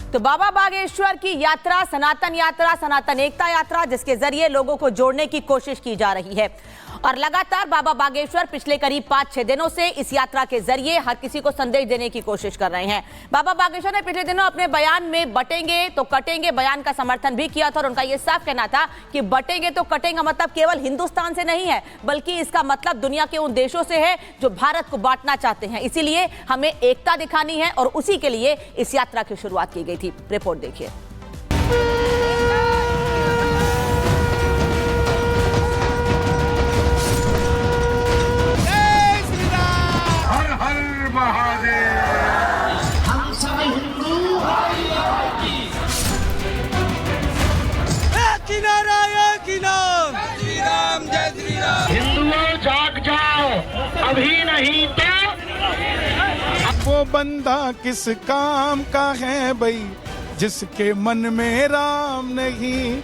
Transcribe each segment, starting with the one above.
तो बाबा बागेश्वर की यात्रा, सनातन एकता यात्रा, जिसके जरिए लोगों को जोड़ने की कोशिश की जा रही है। और लगातार बाबा बागेश्वर पिछले करीब 5-6 दिनों से इस यात्रा के जरिए हर किसी को संदेश देने की कोशिश कर रहे हैं। बाबा बागेश्वर ने पिछले दिनों अपने बयान में बटेंगे तो कटेंगे बयान का समर्थन भी किया था और उनका यह साफ कहना था कि बटेंगे तो कटेंगे मतलब केवल हिंदुस्तान से नहीं है, बल्कि इसका मतलब दुनिया के उन देशों से है जो भारत को बांटना चाहते हैं। इसीलिए हमें एकता दिखानी है और उसी के लिए इस यात्रा की शुरुआत की गई थी। रिपोर्ट देखिए। हिंदुओं जाग जाओ, अभी नहीं तो वो बंदा किस काम का है भाई, जिसके मन में राम नहीं।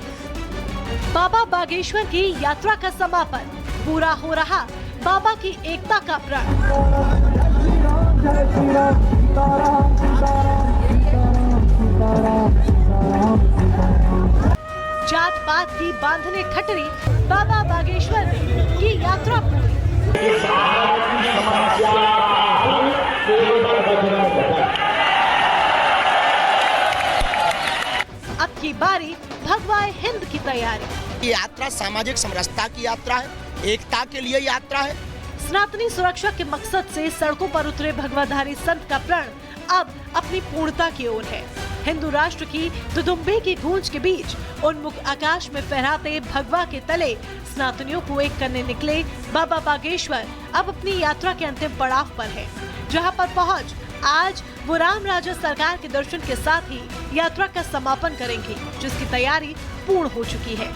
बाबा बागेश्वर की यात्रा का समापन, पूरा हो रहा बाबा की एकता का प्रण। जात पात की बांधने खटरी बाबा बागेश्वर की यात्रा पूरी। अब की बारी भगवा हिंद की तैयारी। यात्रा सामाजिक समरसता की यात्रा है, एकता के लिए यात्रा है। सनातनी सुरक्षा के मकसद से सड़कों पर उतरे भगवाधारी संत का प्रण अब अपनी पूर्णता की ओर है। हिंदू राष्ट्र की दुदुम्बे की गूंज के बीच उन्मुख आकाश में फहराते भगवा के तले सनातनियों को एक करने निकले बाबा बागेश्वर अब अपनी यात्रा के अंतिम पड़ाव पर है, जहां पर पहुंच आज वो राम राजा सरकार के दर्शन के साथ ही यात्रा का समापन करेंगे, जिसकी तैयारी पूर्ण हो चुकी है।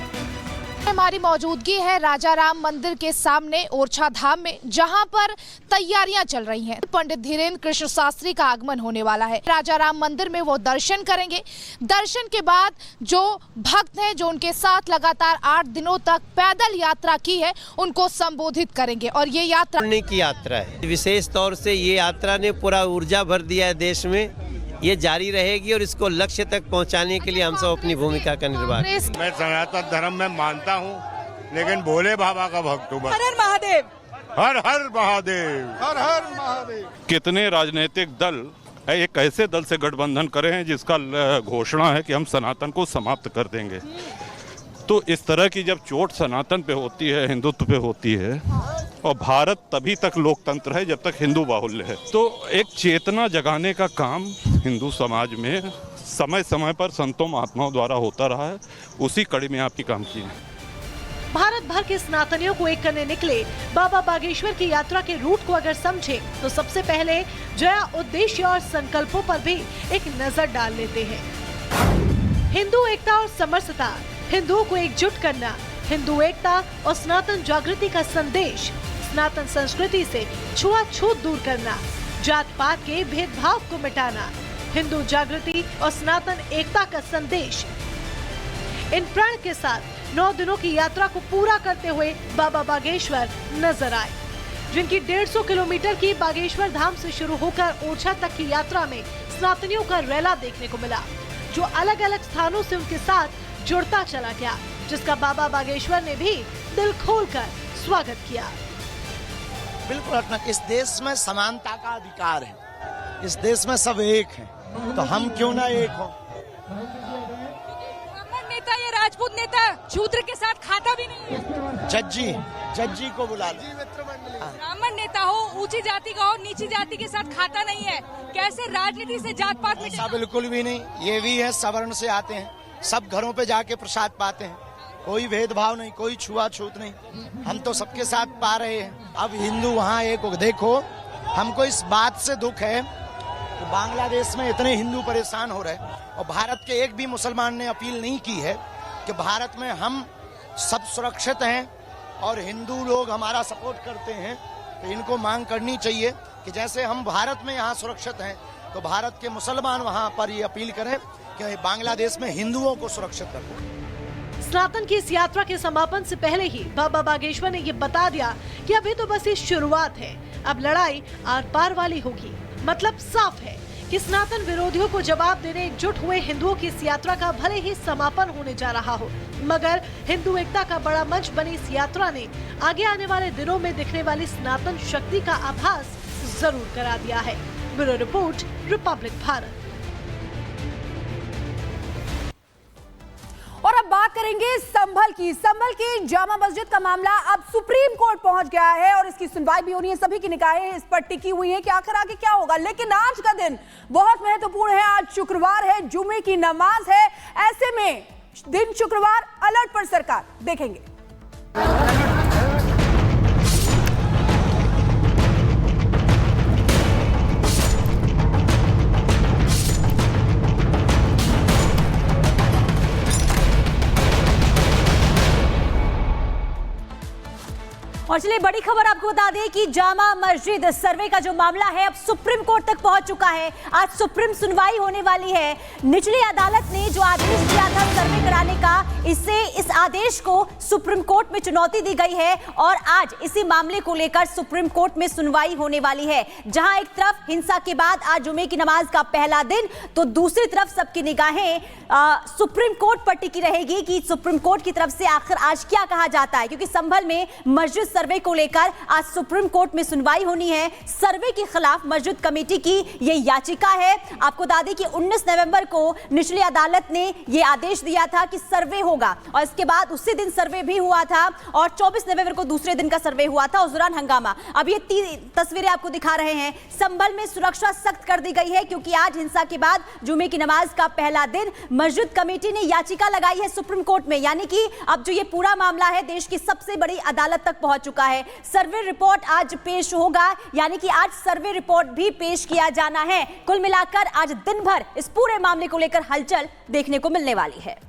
हमारी मौजूदगी है राजा राम मंदिर के सामने ओरछा धाम में, जहां पर तैयारियां चल रही हैं। पंडित धीरेन्द्र कृष्ण शास्त्री का आगमन होने वाला है। राजा राम मंदिर में वो दर्शन करेंगे। दर्शन के बाद जो भक्त हैं, जो उनके साथ लगातार 8 दिनों तक पैदल यात्रा की है, उनको संबोधित करेंगे। और ये यात्रा की यात्रा है। विशेष तौर से ये यात्रा ने पूरा ऊर्जा भर दिया है देश में। ये जारी रहेगी और इसको लक्ष्य तक पहुंचाने के लिए हम सब अपनी भूमिका का निर्वाह। मैं सनातन धर्म में मानता हूं, लेकिन भोले बाबा का भक्त हूं। हर हर महादेव, हर हर महादेव, हर हर महादेव। कितने राजनीतिक दल एक ऐसे दल से गठबंधन करे हैं जिसका घोषणा है कि हम सनातन को समाप्त कर देंगे। तो इस तरह की जब चोट सनातन पे होती है, हिंदुत्व पे होती है, और भारत तभी तक लोकतंत्र है जब तक हिंदू बाहुल्य है, तो एक चेतना जगाने का काम हिंदू समाज में समय समय पर संतों महात्माओं द्वारा होता रहा है। उसी कड़ी में आपकी काम की है। भारत भर के सनातनियों को एक करने निकले बाबा बागेश्वर की यात्रा के रूट को अगर समझे तो सबसे पहले जया उद्देश्य और संकल्पों पर भी एक नजर डाल लेते हैं। हिंदू एकता और समरसता, हिंदुओं को एकजुट करना, हिंदू एकता और सनातन जागृति का संदेश, सनातन संस्कृति से छुआछूत दूर करना, जात पात के भेदभाव को मिटाना, हिंदू जागृति और सनातन एकता का संदेश। इन प्रण के साथ 9 दिनों की यात्रा को पूरा करते हुए बाबा बागेश्वर नजर आए, जिनकी 150 किलोमीटर की बागेश्वर धाम से शुरू होकर ओरछा तक की यात्रा में सनातनियों का रैला देखने को मिला, जो अलग अलग स्थानों से उनके साथ जुड़ता चला गया, जिसका बाबा बागेश्वर ने भी दिल खोलकर स्वागत किया। बिल्कुल, इस देश में समानता का अधिकार है। इस देश में सब एक हैं, तो हम क्यों ना एक हों। ब्राह्मण नेता या राजपूत नेता शूद्र के साथ खाता भी नहीं है। जज्जी को बुला लो। ब्राह्मण नेता हो, ऊंची जाति का हो, नीची जाति के साथ खाता नहीं है। कैसे राजनीति से जात पात मिटेगा? बिल्कुल भी नहीं। ये भी है, सवर्ण से आते हैं, सब घरों पे जाके प्रसाद पाते हैं, कोई भेदभाव नहीं, कोई छुआछूत नहीं। हम तो सबके साथ पा रहे हैं। अब हिंदू वहाँ एक हो। देखो, हमको इस बात से दुख है कि बांग्लादेश में इतने हिंदू परेशान हो रहे हैं और भारत के एक भी मुसलमान ने अपील नहीं की है कि भारत में हम सब सुरक्षित हैं और हिंदू लोग हमारा सपोर्ट करते हैं। तो इनको मांग करनी चाहिए कि जैसे हम भारत में यहाँ सुरक्षित हैं, तो भारत के मुसलमान वहाँ पर ये अपील करें कि बांग्लादेश में हिंदुओं को सुरक्षित रखें। सनातन की इस यात्रा के समापन से पहले ही बाबा बागेश्वर ने ये बता दिया कि अभी तो बस ये शुरुआत है, अब लड़ाई आर पार वाली होगी। मतलब साफ है कि सनातन विरोधियों को जवाब देने एकजुट हुए हिंदुओं की इस यात्रा का भले ही समापन होने जा रहा हो, मगर हिंदू एकता का बड़ा मंच बनी इस यात्रा ने आगे आने वाले दिनों में दिखने वाली सनातन शक्ति का आभास जरूर करा दिया है। Bureau report, Republic Bharat. और अब बात करेंगे संभल की। संभल की जामा मस्जिद का मामला अब सुप्रीम कोर्ट पहुंच गया है और इसकी सुनवाई भी होनी है। सभी की निगाहें इस पर टिकी हुई हैं कि आखिर आगे क्या होगा। लेकिन आज का दिन बहुत महत्वपूर्ण है। आज शुक्रवार है, जुमे की नमाज है। ऐसे में दिन शुक्रवार, अलर्ट पर सरकार। देखेंगे। और चलिए बड़ी खबर आपको बता दें कि जामा मस्जिद सर्वे का जो मामला है अब सुप्रीम कोर्ट तक पहुंच चुका है। आज सुप्रीम सुनवाई होने वाली है। निचली अदालत ने जो आदेश दिया था सर्वे कराने का, इस आदेश को सुप्रीम कोर्ट में चुनौती दी गई है और आज इसी मामले को लेकर सुप्रीम कोर्ट में सुनवाई होने वाली है। जहां एक तरफ हिंसा के बाद आज जुमे की नमाज का पहला दिन, तो दूसरी तरफ सबकी निगाहें सुप्रीम कोर्ट पर टिकी रहेगी कि सुप्रीम कोर्ट की तरफ से आखिर आज क्या कहा जाता है। क्योंकि संभल में मस्जिद सर्वे को लेकर आज सुप्रीम कोर्ट में सुनवाई होनी है। सर्वे के खिलाफ मस्जिद कमेटी की यह याचिका है। आपको बता दें कि 19 नवंबर को निचली अदालत ने यह आदेश दिया था कि सर्वे होगा और इसके बाद उसी दिन सर्वे भी हुआ था और 24 नवंबर को दूसरे दिन का सर्वे हुआ था। उस दौरान हंगामा। अब ये तस्वीरें आपको दिखा रहे हैं। संभल में सुरक्षा सख्त कर दी गई है क्योंकि आज हिंसा के बाद जुमे की नमाज का पहला दिन। मस्जिद कमेटी ने याचिका लगाई है सुप्रीम कोर्ट में, यानी कि अब जो ये पूरा मामला है देश की सबसे बड़ी अदालत तक पहुंच चुका है। सर्वे रिपोर्ट आज पेश होगा, यानी कि आज सर्वे रिपोर्ट भी पेश किया जाना है। कुल मिलाकर आज दिन भर इस पूरे मामले को लेकर हलचल देखने को मिलने वाली है।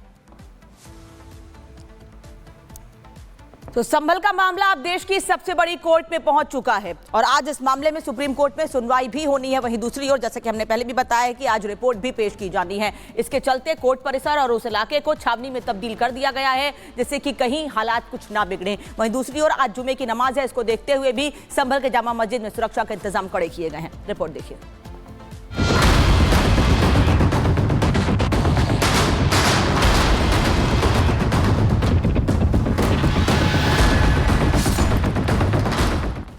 तो संभल का मामला अब देश की सबसे बड़ी कोर्ट में पहुंच चुका है और आज इस मामले में सुप्रीम कोर्ट में सुनवाई भी होनी है। वहीं दूसरी ओर जैसे कि हमने पहले भी बताया कि आज रिपोर्ट भी पेश की जानी है। इसके चलते कोर्ट परिसर और उस इलाके को छावनी में तब्दील कर दिया गया है जिससे कि कहीं हालात कुछ ना बिगड़े। वहीं दूसरी ओर आज जुमे की नमाज है, इसको देखते हुए भी संभल के जामा मस्जिद में सुरक्षा के इंतजाम कड़े किए गए हैं। रिपोर्ट देखिए।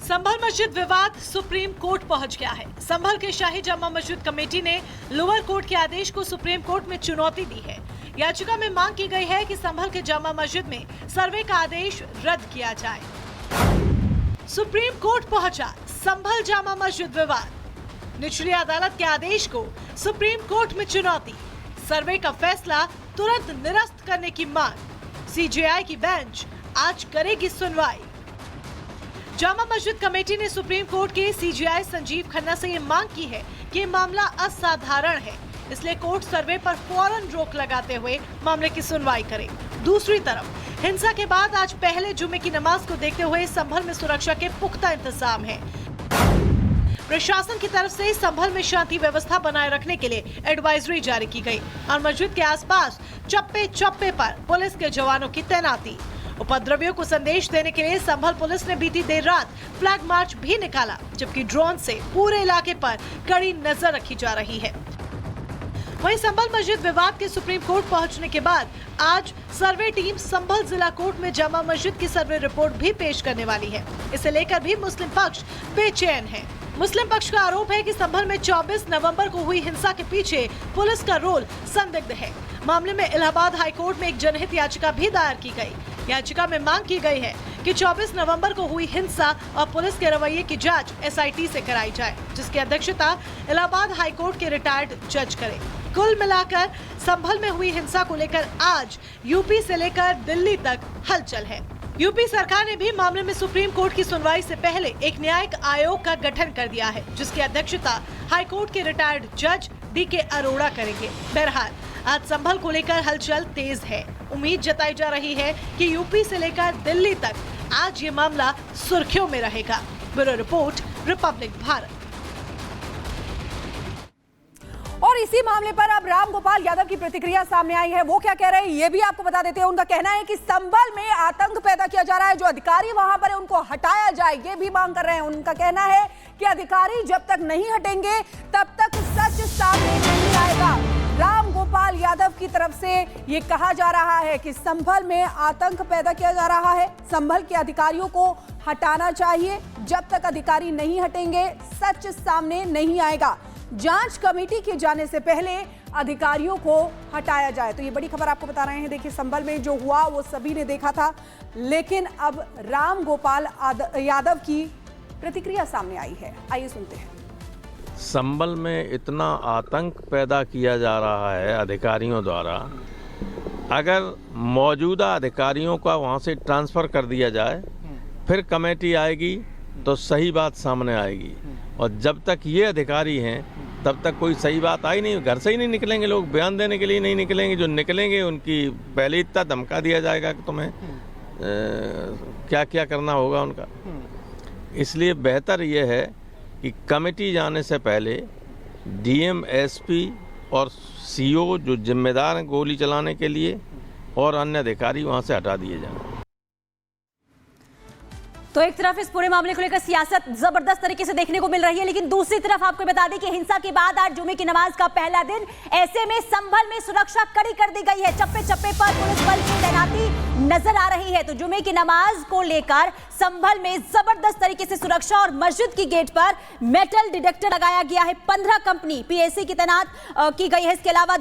संभल मस्जिद विवाद सुप्रीम कोर्ट पहुंच गया है। संभल के शाही जामा मस्जिद कमेटी ने लोअर कोर्ट के आदेश को सुप्रीम कोर्ट में चुनौती दी है। याचिका में मांग की गई है कि संभल के जामा मस्जिद में सर्वे का आदेश रद्द किया जाए। सुप्रीम कोर्ट पहुंचा संभल जामा मस्जिद विवाद। निचली अदालत के आदेश को सुप्रीम कोर्ट में चुनौती। सर्वे का फैसला तुरंत निरस्त करने की मांग। सीजेआई की बेंच आज करेगी सुनवाई। जामा मस्जिद कमेटी ने सुप्रीम कोर्ट के सीजेआई संजीव खन्ना से ये मांग की है कि ये मामला असाधारण है, इसलिए कोर्ट सर्वे पर फौरन रोक लगाते हुए मामले की सुनवाई करे। दूसरी तरफ हिंसा के बाद आज पहले जुमे की नमाज को देखते हुए संभल में सुरक्षा के पुख्ता इंतजाम है। प्रशासन की तरफ से संभल में शांति व्यवस्था बनाए रखने के लिए एडवाइजरी जारी की गई और मस्जिद के आसपास चप्पे चप्पे पर पुलिस के जवानों की तैनाती। उपद्रवियों को संदेश देने के लिए संभल पुलिस ने बीती देर रात फ्लैग मार्च भी निकाला, जबकि ड्रोन से पूरे इलाके पर कड़ी नजर रखी जा रही है। वहीं संभल मस्जिद विवाद के सुप्रीम कोर्ट पहुंचने के बाद आज सर्वे टीम संभल जिला कोर्ट में जामा मस्जिद की सर्वे रिपोर्ट भी पेश करने वाली है। इसे लेकर भी मुस्लिम पक्ष बेचैन है। मुस्लिम पक्ष का आरोप है कि संभल में 24 नवंबर को हुई हिंसा के पीछे पुलिस का रोल संदिग्ध है। मामले में इलाहाबाद हाई कोर्ट में एक जनहित याचिका भी दायर की गई। याचिका में मांग की गई है कि 24 नवंबर को हुई हिंसा और पुलिस के रवैये की जांच एसआईटी से कराई जाए, जिसकी अध्यक्षता इलाहाबाद हाई कोर्ट के रिटायर्ड जज करे। कुल मिलाकर संभल में हुई हिंसा को लेकर आज यूपी से लेकर दिल्ली तक हलचल है। यूपी सरकार ने भी मामले में सुप्रीम कोर्ट की सुनवाई से पहले एक न्यायिक आयोग का गठन कर दिया है, जिसकी अध्यक्षता हाई कोर्ट के रिटायर्ड जज डीके अरोड़ा करेंगे। बहरहाल आज संभल को लेकर हलचल तेज है। उम्मीद जताई जा रही है कि यूपी से लेकर दिल्ली तक आज ये मामला सुर्खियों में रहेगा। Bureau report, Republic Bharat. और इसी मामले पर अब रामगोपाल यादव की प्रतिक्रिया सामने आई है। वो क्या कह रहे हैं ये भी आपको बता देते हैं। उनका कहना है कि संभल में आतंक पैदा किया जा रहा है, जो अधिकारी वहां पर है उनको हटाया जाए, ये भी मांग कर रहे हैं। उनका कहना है कि अधिकारी जब तक नहीं हटेंगे तब तक सच सच सामने नहीं आएगा। राम गोपाल यादव की तरफ से ये कहा जा रहा है कि संभल में आतंक पैदा किया जा रहा है, संभल के अधिकारियों को हटाना चाहिए। जब तक अधिकारी नहीं हटेंगे सच सामने नहीं आएगा। जांच कमेटी के जाने से पहले अधिकारियों को हटाया जाए। तो ये बड़ी खबर आपको बता रहे हैं। देखिए, संभल में जो हुआ वो सभी ने देखा था, लेकिन अब राम गोपाल यादव की प्रतिक्रिया सामने आई है। आइए सुनते हैं। संभल में इतना आतंक पैदा किया जा रहा है अधिकारियों द्वारा, अगर मौजूदा अधिकारियों का वहाँ से ट्रांसफ़र कर दिया जाए, फिर कमेटी आएगी तो सही बात सामने आएगी। और जब तक ये अधिकारी हैं तब तक कोई सही बात आई नहीं। घर से ही नहीं निकलेंगे लोग, बयान देने के लिए नहीं निकलेंगे। जो निकलेंगे उनकी पहले इतना धमका दिया जाएगा कि तुम्हें क्या क्या करना होगा उनका। इसलिए बेहतर ये है कि कमेटी जाने से पहले डीएम, एसपी और सीओ जो जिम्मेदार हैं गोली चलाने के लिए, और अन्य अधिकारी वहाँ से हटा दिए जाएं। तो एक तरफ इस पूरे मामले को लेकर सियासत जबरदस्त तरीके से देखने को मिल रही है, लेकिन दूसरी तरफ आपको बता दें कि हिंसा के बाद आज जुमे की नमाज का पहला दिन, ऐसे में संभल में सुरक्षा कड़ी कर दी गई है। चप्पे चप्पे पर पुलिस बल की तैनाती नजर आ रही है। तो जुमे की नमाज को लेकर संभल में जबरदस्त तरीके से सुरक्षा, और मस्जिद की गेट पर मेटल डिटेक्टर लगाया गया है। 15 कंपनी पीएसी की तैनात की गई है। इसके अलावा